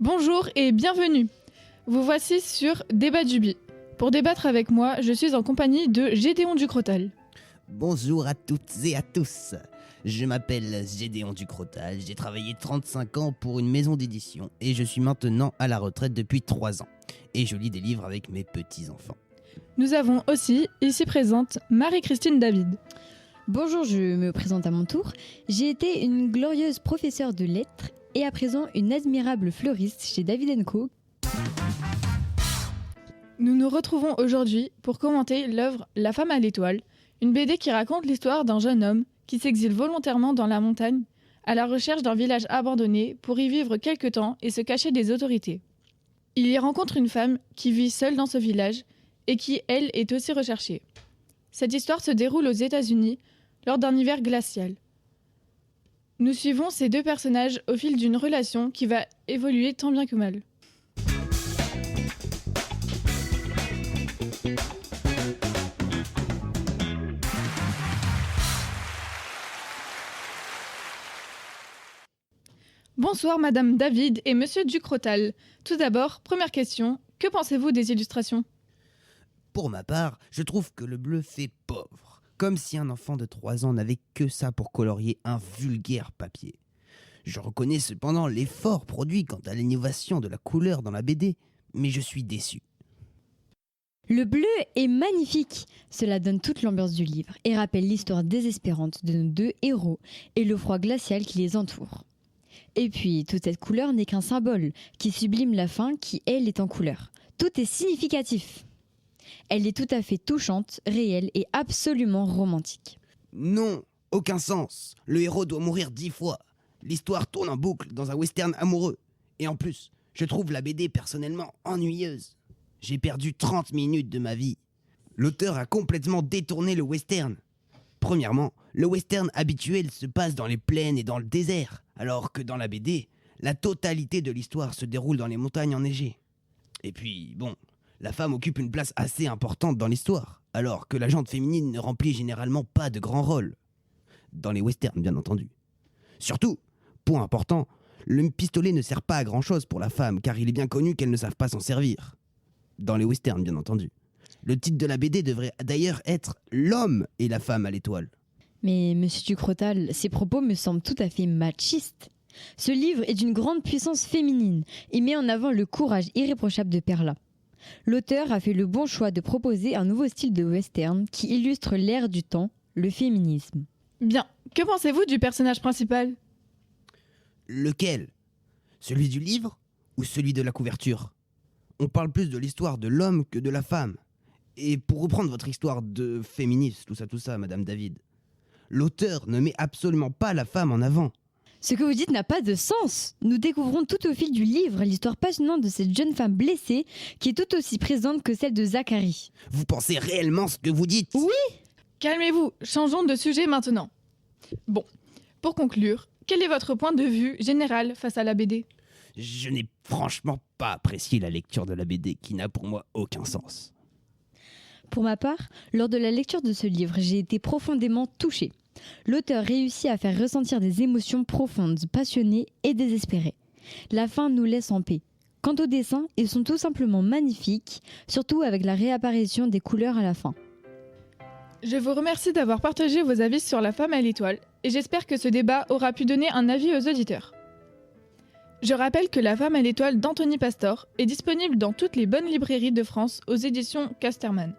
Bonjour et bienvenue. Vous voici sur Débat Dubi. Pour débattre avec moi, je suis en compagnie de Gédéon Ducrotal. Bonjour à toutes et à tous. Je m'appelle Gédéon Ducrotal, j'ai travaillé 35 ans pour une maison d'édition et je suis maintenant à la retraite depuis 3 ans. Et je lis des livres avec mes petits-enfants. Nous avons aussi, ici présente, Marie-Christine David. Bonjour, je me présente à mon tour. J'ai été une glorieuse professeure de lettres et à présent une admirable fleuriste chez David & Co. Nous nous retrouvons aujourd'hui pour commenter l'œuvre La femme à l'étoile, une BD qui raconte l'histoire d'un jeune homme qui s'exile volontairement dans la montagne à la recherche d'un village abandonné pour y vivre quelque temps et se cacher des autorités. Il y rencontre une femme qui vit seule dans ce village et qui, elle, est aussi recherchée. Cette histoire se déroule aux États-Unis lors d'un hiver glacial. Nous suivons ces deux personnages au fil d'une relation qui va évoluer tant bien que mal. Bonsoir Madame David et Monsieur Ducrotal. Tout d'abord, première question, que pensez-vous des illustrations ? Pour ma part, je trouve que le bleu fait pauvre. Comme si un enfant de 3 ans n'avait que ça pour colorier un vulgaire papier. Je reconnais cependant l'effort produit quant à l'innovation de la couleur dans la BD, mais je suis déçu. Le bleu est magnifique. Cela donne toute l'ambiance du livre et rappelle l'histoire désespérante de nos deux héros et le froid glacial qui les entoure. Et puis, toute cette couleur n'est qu'un symbole qui sublime la fin qui, elle, est en couleur. Tout est significatif. Elle est tout à fait touchante, réelle et absolument romantique. Non, aucun sens. Le héros doit mourir 10 fois. L'histoire tourne en boucle dans un western amoureux. Et en plus, je trouve la BD personnellement ennuyeuse. J'ai perdu 30 minutes de ma vie. L'auteur a complètement détourné le western. Premièrement, le western habituel se passe dans les plaines et dans le désert, alors que dans la BD, la totalité de l'histoire se déroule dans les montagnes enneigées. Et puis, bon, la femme occupe une place assez importante dans l'histoire, alors que la jante féminine ne remplit généralement pas de grands rôles. Dans les westerns, bien entendu. Surtout, point important, le pistolet ne sert pas à grand chose pour la femme, car il est bien connu qu'elles ne savent pas s'en servir. Dans les westerns, bien entendu. Le titre de la BD devrait d'ailleurs être « L'homme et la femme à l'étoile ». Mais, Monsieur Ducrotal, ces propos me semblent tout à fait machistes. Ce livre est d'une grande puissance féminine et met en avant le courage irréprochable de Perla. L'auteur a fait le bon choix de proposer un nouveau style de western qui illustre l'ère du temps, le féminisme. Bien, que pensez-vous du personnage principal ? Lequel ? Celui du livre ou celui de la couverture ? On parle plus de l'histoire de l'homme que de la femme. Et pour reprendre votre histoire de féministe, tout ça, Madame David, l'auteur ne met absolument pas la femme en avant. Ce que vous dites n'a pas de sens. Nous découvrons tout au fil du livre l'histoire passionnante de cette jeune femme blessée qui est tout aussi présente que celle de Zacharie. Vous pensez réellement ce que vous dites ? Oui. Calmez-vous, changeons de sujet maintenant. Bon, pour conclure, quel est votre point de vue général face à la BD ? Je n'ai franchement pas apprécié la lecture de la BD qui n'a pour moi aucun sens. Pour ma part, lors de la lecture de ce livre, j'ai été profondément touchée. L'auteur réussit à faire ressentir des émotions profondes, passionnées et désespérées. La fin nous laisse en paix. Quant aux dessins, ils sont tout simplement magnifiques, surtout avec la réapparition des couleurs à la fin. Je vous remercie d'avoir partagé vos avis sur La femme à l'étoile et j'espère que ce débat aura pu donner un avis aux auditeurs. Je rappelle que La femme à l'étoile d'Anthony Pastor est disponible dans toutes les bonnes librairies de France aux éditions Casterman.